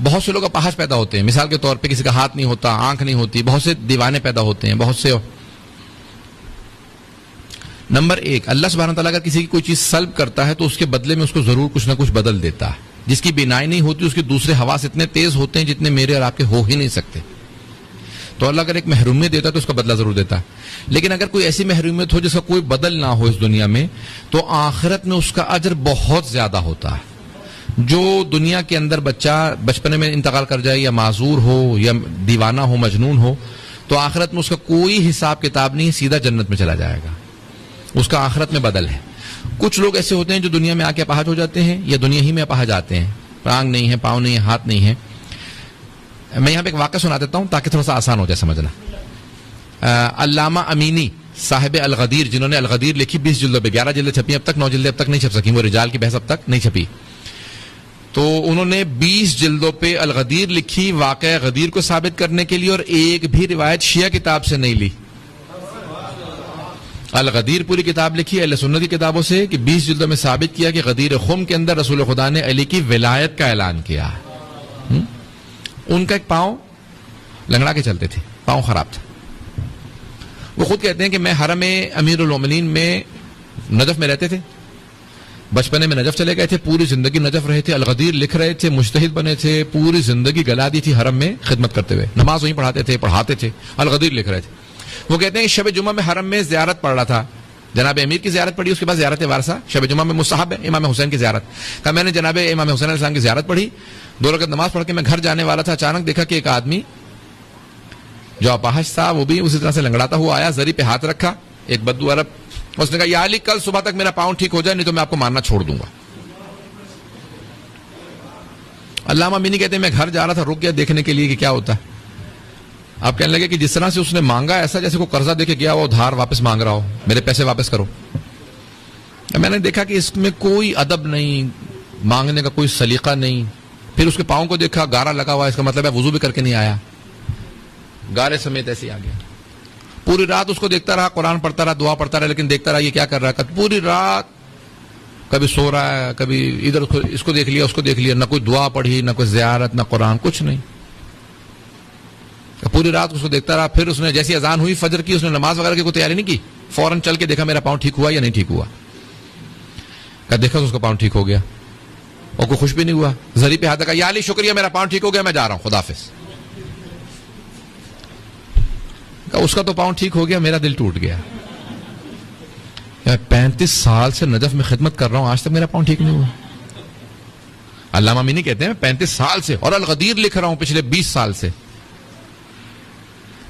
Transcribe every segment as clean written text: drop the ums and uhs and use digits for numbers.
بہت سے لوگ اپاہج پیدا ہوتے ہیں، مثال کے طور پہ کسی کا ہاتھ نہیں ہوتا، آنکھ نہیں ہوتی، بہت سے دیوانے پیدا ہوتے ہیں، بہت سے. نمبر 1، اللہ سبحانہ تعالیٰ اگر کسی کی کوئی چیز سلب کرتا ہے تو اس کے بدلے میں اس کو ضرور کچھ نہ کچھ بدل دیتا ہے. جس کی بینائی نہیں ہوتی اس کے دوسرے حواس اتنے تیز ہوتے ہیں جتنے میرے اور آپ کے ہو ہی نہیں سکتے. تو اللہ اگر ایک محرومیت دیتا ہے تو اس کا بدلہ ضرور دیتا ہے. لیکن اگر کوئی ایسی محرومیت ہو جس کا کوئی بدل نہ ہو اس دنیا میں، تو آخرت میں اس کا اجر بہت زیادہ ہوتا ہے. جو دنیا کے اندر بچہ بچپنے میں انتقال کر جائے، یا معذور ہو یا دیوانہ ہو، مجنون ہو، تو آخرت میں اس کا کوئی حساب کتاب نہیں، سیدھا جنت میں چلا جائے گا. اس کا آخرت میں بدل ہے. کچھ لوگ ایسے ہوتے ہیں جو دنیا میں آ کے اپاہج ہو جاتے ہیں، یا دنیا ہی میں اپاہج آتے ہیں، ٹانگ نہیں ہے، پاؤں نہیں ہے، ہاتھ نہیں ہے. میں یہاں پہ ایک واقعہ سنا دیتا ہوں تاکہ تھوڑا سا آسان ہو جائے سمجھنا. علامہ امینی صاحب الغدیر، جنہوں نے الغدیر لکھی 20 جلدوں پہ، 11 جلدیں چھپی، اب تک 9 جلدیں اب تک نہیں چھپ سکی، وہ رجال کی بحث اب تک نہیں چھپی. تو انہوں نے 20 جلدوں پہ الغدیر لکھی واقعہ غدیر کو ثابت کرنے کے لیے، اور ایک بھی روایت شیعہ کتاب سے نہیں لی. الغدیر پوری کتاب لکھی اہل سنت کی کتابوں سے کہ 20 جلدوں میں ثابت کیا کہ غدیر خم کے اندر رسول خدا نے علی کی ولایت کا اعلان کیا. ان کا ایک پاؤں لنگڑا کے چلتے تھے، پاؤں خراب تھا. وہ خود کہتے ہیں کہ میں حرم امیر المومنین میں نجف میں رہتے تھے، بچپنے میں نجف چلے گئے تھے، پوری زندگی نجف رہے تھے. الغدیر لکھ رہے تھے، مجتہد بنے تھے، پوری زندگی گلا دی تھی حرم میں خدمت کرتے ہوئے، نماز وہیں پڑھاتے تھے. الغدیر لکھ رہے تھے. وہ کہتے ہیں کہ شب جمعہ میں حرم میں زیارت پڑھ رہا تھا، جناب امیر کی زیارت پڑھی، اس کے بعد زیارت وارثہ. شب جمعہ میں مستحب ہے امام حسین کی زیارت. کہا میں نے جناب امام حسین علیہ السلام کی زیارت پڑھی، 2 رکعت نماز پڑھ کے میں گھر جانے والا تھا، اچانک دیکھا کہ ایک آدمی جو اپاہج تھا وہ بھی اسی طرح سے لنگڑاتا ہوا آیا، زری پہ ہاتھ رکھا، ایک بدو عرب. اس نے کہا یا علی کل صبح تک میرا پاؤں ٹھیک ہو جائے نہیں تو میں آپ کو مارنا چھوڑ دوں گا. علامہ امینی کہتے ہیں میں گھر جا رہا تھا، رک گیا دیکھنے کے لیے کہ کیا ہوتا ہے. آپ کہنے لگے کہ جس طرح سے اس نے مانگا ایسا جیسے کوئی قرضہ دے کے گیا وہ ادھار واپس مانگ رہا ہو، میرے پیسے واپس کرو. میں نے دیکھا کہ اس میں کوئی ادب نہیں، مانگنے کا کوئی سلیقہ نہیں. پھر اس کے پاؤں کو دیکھا، گارا لگا ہوا، اس کا مطلب ہے وضو بھی کر کے نہیں آیا، گارے سمیت ایسے ہی آ گیا. پوری رات اس کو دیکھتا رہا، قرآن پڑھتا رہا، دعا پڑھتا رہا، لیکن دیکھتا رہا یہ کیا کر رہا ہے. پوری رات کبھی سو رہا ہے، کبھی ادھر اس کو دیکھ لیا، اس کو دیکھ لیا، نہ کوئی دعا پڑھی، نہ کوئی زیارت، نہ قرآن، کچھ نہیں. پوری رات اس کو دیکھتا رہا. پھر اس نے جیسی اذان ہوئی فجر کی، اس نے نماز وغیرہ کی کوئی تیاری نہیں کی، فوراً چل کے دیکھا میرا پاؤں ٹھیک ہوا یا نہیں ٹھیک ہوا. دیکھا تو اس کا پاؤں ٹھیک ہو گیا اور کوئی خوش بھی نہیں ہوا. زری پہ ہاتھ کہا یا علی شکریہ میرا پاؤں ٹھیک ہو گیا، میں جا رہا ہوں، خدا حافظ. اس کا تو پاؤں ٹھیک ہو گیا، میرا دل ٹوٹ گیا. 35 سال سے نجف میں خدمت کر رہا ہوں، آج تک میرا پاؤں ٹھیک نہیں ہوا. علامہ امینی کہتے ہیں 35 سال سے، اور الغدیر لکھ رہا ہوں پچھلے 20 سال سے.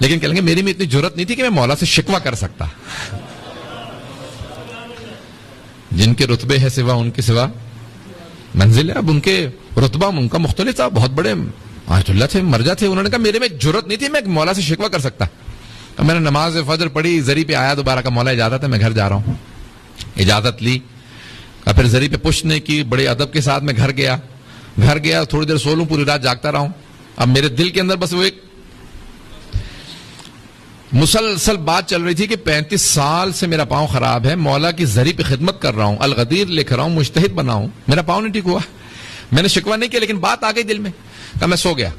لیکن کہیں گے میری میں اتنی جرت نہیں تھی کہ میں مولا سے شکوہ کر سکتا. جن کے رتبے ہے سوا ان کے سوا منزل ہے. اب ان کے رتبہ ان کا مختلف تھا، بہت بڑے آیت اللہ تھے، مرجع تھے. انہوں نے کہا میرے میں جرت نہیں تھی میں مولا سے شکوہ کر سکتا. اب میں نے نماز فجر پڑھی، زری پہ آیا دوبارہ، کا مولا اجازت ہے میں گھر جا رہا ہوں. اجازت لی، پھر زری پہ پشت نہیں کی، بڑے ادب کے ساتھ میں گھر گیا تھوڑی دیر سو لوں، پوری رات جاگتا رہا ہوں. اب میرے دل کے اندر بس وہ ایک مسلسل بات چل رہی تھی کہ 35 سال سے میرا پاؤں خراب ہے، مولا کی زری پہ خدمت کر رہا ہوں، الغدیر لکھ رہا ہوں، مجتہد بنا ہوں، میرا پاؤں نہیں ٹھیک ہوا. میں نے شکوہ نہیں کیا لیکن بات آ گئی دل میں. کہا میں سو گیا.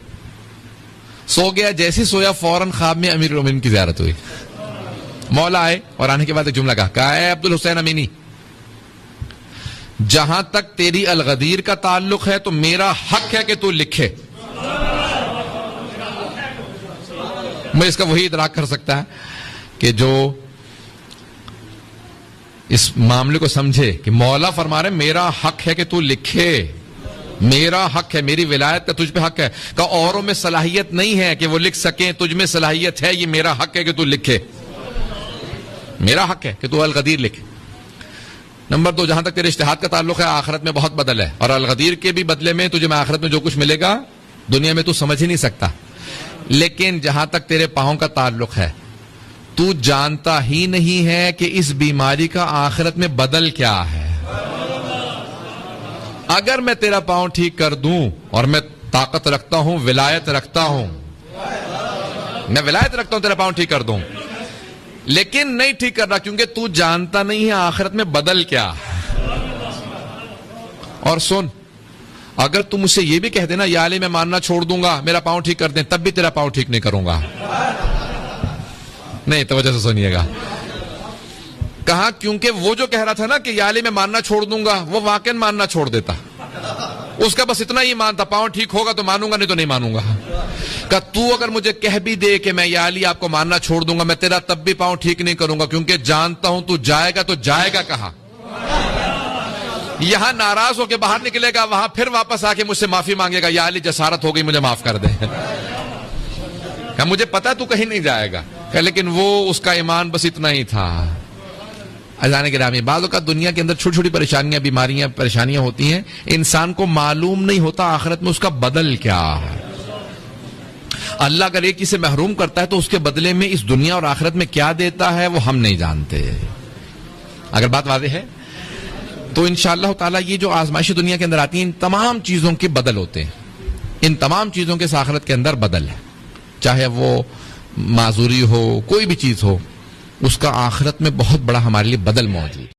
جیسے سویا فوراً خواب میں امیر المومنین کی زیارت ہوئی. مولا آئے اور آنے کے بعد ایک جملہ کہا اے عبد الحسین امینی، جہاں تک تیری الغدیر کا تعلق ہے تو میرا حق ہے کہ تو لکھے. میں اس کا وہی ادراک کر سکتا ہے کہ جو اس معاملے کو سمجھے کہ مولا فرما رہے میرا حق ہے کہ تو لکھے، میرا حق ہے، میری ولایت کا تجھ پہ حق ہے. کہ اوروں میں صلاحیت نہیں ہے کہ وہ لکھ سکیں، تجھ میں صلاحیت ہے، یہ میرا حق ہے کہ تو لکھے، میرا حق ہے کہ تو الغدیر لکھے. نمبر 2، جہاں تک تیرے اجتہاد کا تعلق ہے آخرت میں بہت بدل ہے، اور الغدیر کے بھی بدلے میں تجھے میں آخرت میں جو کچھ ملے گا دنیا میں تو سمجھ ہی نہیں سکتا. لیکن جہاں تک تیرے پاؤں کا تعلق ہے تو جانتا ہی نہیں ہے کہ اس بیماری کا آخرت میں بدل کیا ہے. اگر میں تیرا پاؤں ٹھیک کر دوں، اور میں طاقت رکھتا ہوں، ولایت رکھتا ہوں، میں ولایت رکھتا ہوں تیرا پاؤں ٹھیک کر دوں، لیکن نہیں ٹھیک کر رہا کیونکہ تو جانتا نہیں ہے آخرت میں بدل کیا. اور سن، اگر تم مجھ سے یہ بھی کہہ دینا یا علی میں ماننا چھوڑ دوں گا میرا پاؤں ٹھیک کر دیں تب بھی تیرا پاؤں ٹھیک نہیں کروں گا. نہیں توجہ سے سنیے گا. کہا کیونکہ وہ جو کہہ رہا تھا نا کہ یا علی میں ماننا چھوڑ دوں گا وہ واقعا ماننا چھوڑ دیتا. اس کا بس اتنا ہی مان تھا پاؤں ٹھیک ہوگا تو مانوں گا نہیں تو نہیں مانوں گا. کہ تو اگر مجھے کہہ بھی دے کہ میں یا علی آپ کو ماننا چھوڑ دوں گا میں تیرا تب بھی پاؤں ٹھیک نہیں کروں گا کیونکہ جانتا ہوں تو جائے گا کہاں. یہاں ناراض ہو کے باہر نکلے گا وہاں پھر واپس آ کے مجھ سے معافی مانگے گا یا علی جسارت ہو گئی مجھے معاف کر دے. کہ مجھے پتا تو کہیں نہیں جائے گا. کہ لیکن وہ اس کا ایمان بس اتنا ہی تھا. عزیزان گرامی بعض اوقات دنیا کے اندر چھوٹی چھوٹی پریشانیاں بیماریاں پریشانیاں ہوتی ہیں انسان کو معلوم نہیں ہوتا آخرت میں اس کا بدل کیا ہے. اللہ اگر ایک سے محروم کرتا ہے تو اس کے بدلے میں اس دنیا اور آخرت میں کیا دیتا ہے وہ ہم نہیں جانتے. اگر بات واضح ہے تو انشاءاللہ تعالیٰ یہ جو آزمائشی دنیا کے اندر آتی ہیں ان تمام چیزوں کے بدل ہوتے ہیں. ان تمام چیزوں کے آخرت کے اندر بدل ہے. چاہے وہ معذوری ہو کوئی بھی چیز ہو اس کا آخرت میں بہت بڑا ہمارے لیے بدل موجود.